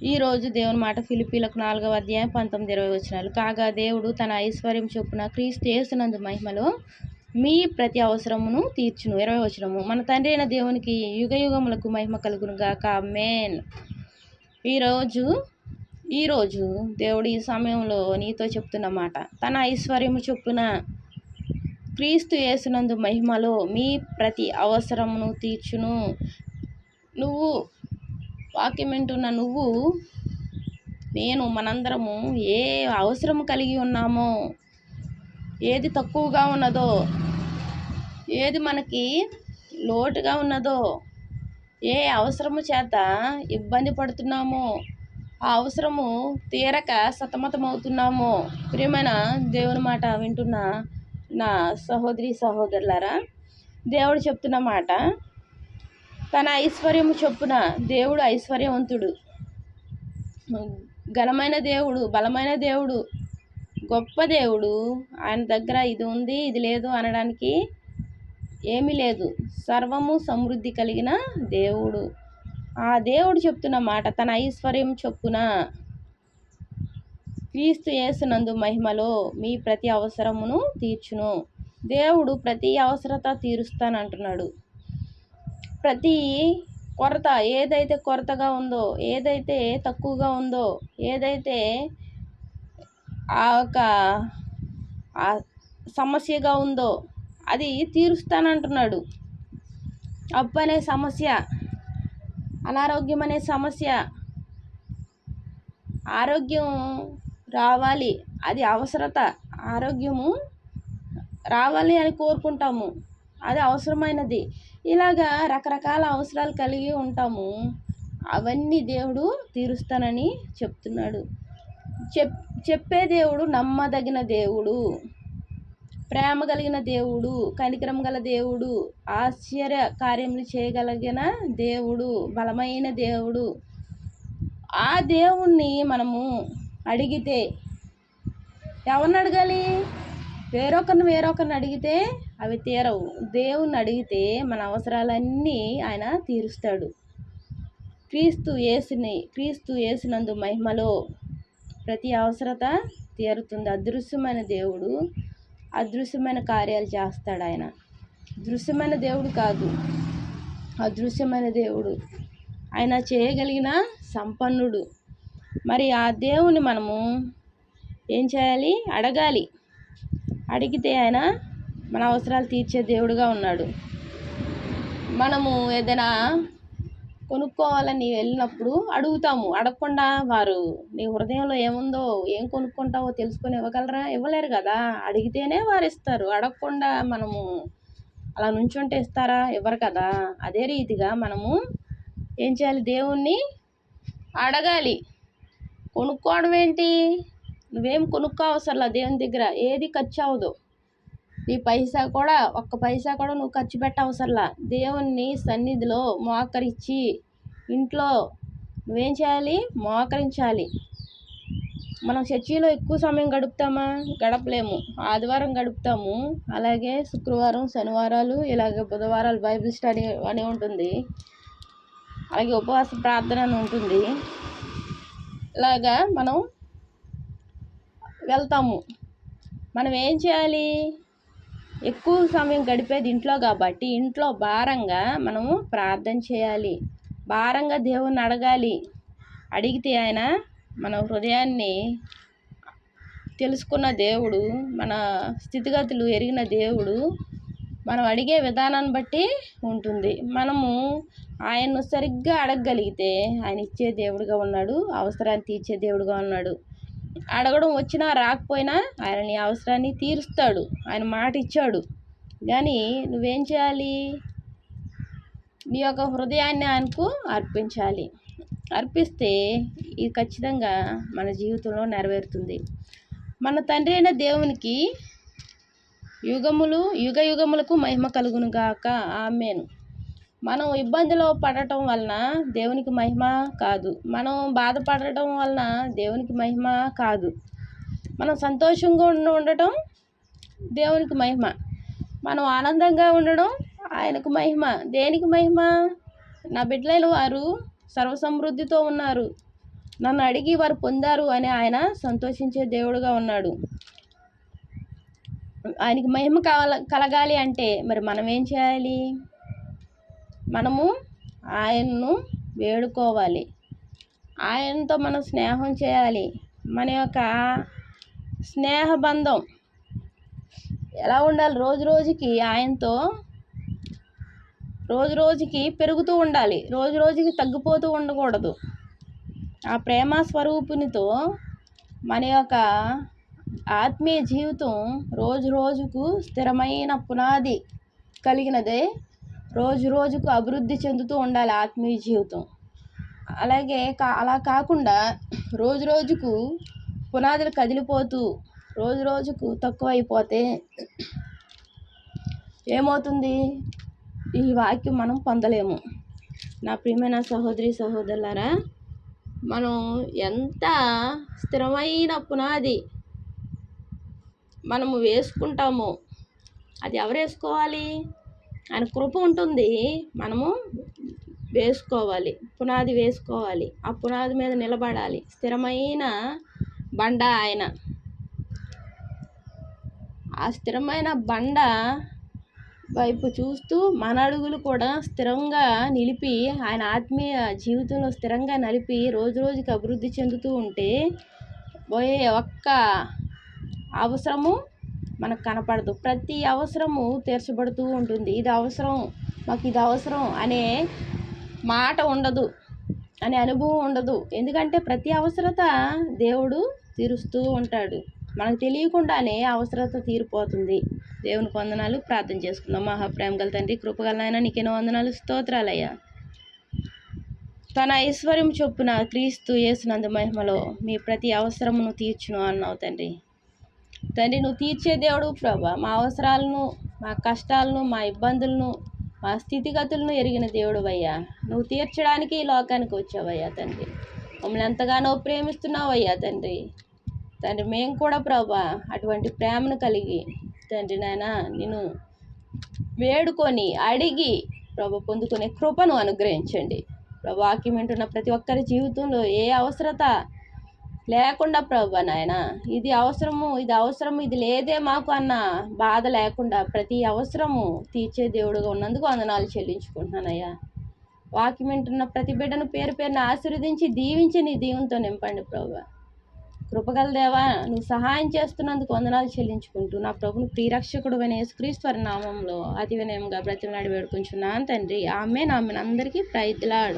ఈరోజు దేవుని మాట ఫిలిప్పీలకు 4వ అధ్యాయం 19-20 వచనాలు. కాగా దేవుడు తన ఐశ్వర్యం చొప్పున క్రీస్తు యేసునందు మహిమలో మీ ప్రతి అవసరమును తీర్చును. 20వ వచనము. మన తండ్రి అయిన దేవునికి యుగయుగములకు మహిమ కలుగును గాక. ఆమేన్. ఈరోజు దేవుడు ఈ సమయంలో నీతో చెప్తున్న మాట, తన ఐశ్వర్యము చొప్పున క్రీస్తు యేసునందు మహిమలో మీ ప్రతి అవసరమును తీర్చును. నువ్వు వాక్యం వింటున్న నువ్వు, నేను, మనందరము ఏ అవసరం కలిగి ఉన్నామో, ఏది తక్కువగా ఉన్నదో, ఏది మనకి లోటుగా ఉన్నదో, ఏ అవసరము చేత ఇబ్బంది పడుతున్నామో, ఆ అవసరము తీరక సతమతమవుతున్నామో, ప్రియమైన దేవుని మాట వింటున్న నా సహోదరి సహోదరులారా, దేవుడు చెప్తున్న మాట, తన ఐశ్వర్యము చొప్పున, దేవుడు ఐశ్వర్యవంతుడు, ఘనమైన దేవుడు, బలమైన దేవుడు, గొప్ప దేవుడు. ఆయన దగ్గర ఇది ఉంది ఇది లేదు అనడానికి ఏమీ లేదు. సర్వము సమృద్ధి కలిగిన దేవుడు. ఆ దేవుడు చెప్తున్న మాట, తన ఐశ్వర్యం చొప్పున క్రీస్తు యేసునందు మహిమలో మీ ప్రతి అవసరమును తీర్చును. దేవుడు ప్రతి అవసరత తీరుస్తానంటున్నాడు. ప్రతి కొరత, ఏదైతే కొరతగా ఉందో, ఏదైతే తక్కువగా ఉందో, ఏదైతే ఆ సమస్యగా ఉందో అది తీరుస్తానంటున్నాడు. అప్పు అనే సమస్య, అనారోగ్యం అనే సమస్య, ఆరోగ్యం రావాలి, అది అవసరత. ఆరోగ్యము రావాలి అని కోరుకుంటాము, అది అవసరమైనది. ఇలాగా రకరకాల అవసరాలు కలిగి ఉంటాము. అవన్నీ దేవుడు తీరుస్తానని చెప్తున్నాడు. చెప్పే దేవుడు నమ్మదగిన దేవుడు, ప్రేమ కలిగిన దేవుడు, కనికరం గల దేవుడు, ఆశ్చర్య కార్యములు చేయగలిగిన దేవుడు, బలమైన దేవుడు. ఆ దేవుణ్ణి మనము అడిగితే, ఎవరిని అడగాలి? వేరొకరిని అడిగితే అవి తీరవు. దేవుణ్ణి అడిగితే మన అవసరాలన్నీ ఆయన తీరుస్తాడు. క్రీస్తు యేసునందు మహిమలో ప్రతి అవసరత తీరుతుంది. అదృశ్యమైన దేవుడు అదృశ్యమైన కార్యాలు చేస్తాడు. ఆయన దృశ్యమైన దేవుడు కాదు, అదృశ్యమైన దేవుడు. ఆయన చేయగలిగిన సంపన్నుడు. మరి ఆ దేవుని మనము ఏం చేయాలి? అడగాలి. అడిగితే ఆయన మన అవసరాలు తీర్చే దేవుడుగా ఉన్నాడు. మనము ఏదైనా కొనుక్కోవాలని వెళ్ళినప్పుడు అడుగుతాము. అడగకుండా వారు నీ హృదయంలో ఏముందో, ఏం కొనుక్కుంటావో తెలుసుకొని ఇవ్వగలరా? ఇవ్వలేరు కదా. అడిగితేనే వారు ఇస్తారు. అడగకుండా మనము అలా నుంచుంటే ఇస్తారా? ఇవ్వరు కదా. అదే రీతిగా మనము ఏం చేయాలి? దేవుణ్ణి అడగాలి. కొనుక్కోవడం ఏంటి? నువ్వేం కొనుక్కో అవసరంలా. దేవుని దగ్గర ఏది ఖర్చు అవ్వదు. నీ ఒక్క పైసా కూడా నువ్వు ఖర్చు పెట్టవసరంలా. దేవుని సన్నిధిలో మోకరించి, ఇంట్లో నువ్వేం చేయాలి? మోకరించాలి. మనం చర్చిలో ఎక్కువ సమయం గడుపుతామా? గడపలేము. ఆదివారం గడుపుతాము, అలాగే శుక్రవారం, శనివారాలు, ఇలాగే బుధవారాలు బైబిల్ స్టడీ అని ఉంటుంది, అలాగే ఉపవాస ప్రార్థన అని ఉంటుంది. ఇలాగా మనం వెళ్తాము. మనం ఏం చేయాలి? ఎక్కువ సమయం గడిపేది ఇంట్లో కాబట్టి, ఇంట్లో భారంగా మనము ప్రార్థన చేయాలి. భారంగా దేవుణ్ణి అడగాలి. అడిగితే ఆయన మన హృదయాన్ని తెలుసుకున్న దేవుడు, మన స్థితిగతులు ఎరిగిన దేవుడు. మనం అడిగే విధానాన్ని బట్టి ఉంటుంది. మనము ఆయన్ను సరిగ్గా అడగగలిగితే ఆయన ఇచ్చే దేవుడుగా ఉన్నాడు, అవసరాన్ని తీర్చే దేవుడుగా ఉన్నాడు. అడగడం వచ్చినా రాకపోయినా ఆయన నీ అవసరాన్ని తీరుస్తాడు. ఆయన మాట ఇచ్చాడు. కానీ నువ్వేం చేయాలి? నీ యొక్క హృదయాన్ని ఆయనకు అర్పించాలి. అర్పిస్తే ఇది ఖచ్చితంగా మన జీవితంలో నెరవేరుతుంది. మన తండ్రి అయిన దేవునికి యుగయుగములకు మహిమ కలుగును గాక. ఆమేన్. మనం ఇబ్బందిలో పడటం వలన దేవునికి మహిమ కాదు. మనం బాధపడటం వలన దేవునికి మహిమ కాదు. మనం సంతోషంగా ఉండటం దేవునికి మహిమ. మనం ఆనందంగా ఉండడం ఆయనకు మహిమ. దేనికి మహిమ? నా బిడ్డలైన వారు సర్వసమృద్ధితో ఉన్నారు. నన్ను అడిగి వారు పొందారు అని ఆయన సంతోషించే దేవుడుగా ఉన్నాడు. ఆయనకి మహిమ కలగాలి అంటే మరి మనం ఏం చేయాలి? మనము ఆయన్ను వేడుకోవాలి, ఆయనతో మనం స్నేహం చేయాలి. మన యొక్క స్నేహబంధం ఎలా ఉండాలి? రోజు రోజుకి ఆయనతో రోజు రోజుకి పెరుగుతూ ఉండాలి, రోజు రోజుకి తగ్గిపోతూ ఉండకూడదు. ఆ ప్రేమ స్వరూపునితో మన యొక్క ఆత్మీయ జీవితం రోజు రోజుకు స్థిరమైన పునాది కలిగినదే, రోజు రోజుకు అభివృద్ధి చెందుతూ ఉండాలి ఆత్మీయ జీవితం. అలాగే అలా కాకుండా రోజు రోజుకు పునాదులు కదిలిపోతూ రోజు రోజుకు తక్కువైపోతే ఏమవుతుంది? ఈ వాక్యం మనం పొందలేము. నా ప్రియమైన సహోదరి సహోదరులారా, మనం ఎంత స్థిరమైన పునాది మనము వేసుకుంటామో అది ఎవరు వేసుకోవాలి? ఆయన కృప ఉంటుంది, మనము వేసుకోవాలి, పునాది వేసుకోవాలి, ఆ పునాది మీద నిలబడాలి. స్థిరమైన బండ ఆయన. ఆ స్థిరమైన బండ వైపు చూస్తూ మన అడుగులు కూడా స్థిరంగా నిలిపి, ఆయన ఆత్మీయ జీవితంలో స్థిరంగా నలిపి రోజు రోజుకి అభివృద్ధి చెందుతూ ఉంటే పోయే ఒక్క అవసరము మనకు కనపడదు. ప్రతి అవసరము తీర్చబడుతూ ఉంటుంది. ఇది అవసరం, మాకు ఇది అవసరం అనే మాట ఉండదు, అనే అనుభవం ఉండదు. ఎందుకంటే ప్రతి అవసరత దేవుడు తీరుస్తూ ఉంటాడు. మనకు తెలియకుండానే అవసరత తీరిపోతుంది. దేవునికి వందనాలు. ప్రార్థన చేసుకుందాం. మహాప్రేమ గల తండ్రి, కృపగల నాయన, నీకెన్నో వందనాలు, స్తోత్రాలయ్యా. తన ఐశ్వర్యం చొప్పున క్రీస్తు యేసునందు మహిమలో మీ ప్రతి అవసరమును తీర్చును అన్నావు తండ్రి. నువ్వు తీర్చే దేవుడు ప్రభా. మా అవసరాలను, మా కష్టాలను, మా ఇబ్బందులను, మా స్థితిగతులను ఎరిగిన దేవుడు అయ్యా. నువ్వు తీర్చడానికి ఈ లోకానికి వచ్చావయ్యా తండ్రి. మమ్మల్ని ఎంతగానో ప్రేమిస్తున్నావయ్యా తండ్రి. మేము కూడా ప్రభా అటువంటి ప్రేమను కలిగి తండ్రి నాయన నేను వేడుకొని అడిగి ప్రభా పొందుకునే కృపను అనుగ్రహించండి ప్రభా. వాక్యం వింటున్న ప్రతి ఒక్కరి జీవితంలో ఏ అవసరత లేకుండా ప్రభా నాయన, ఇది అవసరము, ఇది అవసరము, ఇది లేదే మాకు అన్న బాధ లేకుండా ప్రతి అవసరము తీర్చే దేవుడుగా ఉన్నందుకు వందనాలు చెల్లించుకుంటున్నానయ్యా. వాక్యం వింటున్న ప్రతి బిడ్డను పేరు పేరున ఆశీర్వదించి దీవించి నీ దీవెనతో నింపండి ప్రభా. కృపగల దేవా, నువ్వు సహాయం చేస్తున్నందుకు వందనాలు చెల్లించుకుంటూ నా ప్రభుని ప్రియరక్షకుడు అయిన యేసుక్రీస్తు వారి నామంలో అతి వినయంగా బ్రతిమలాడి వేడుకుంటున్నాను తండ్రి. ఆమేన్. అందరికీ ప్రైజ్ ది లార్డ్.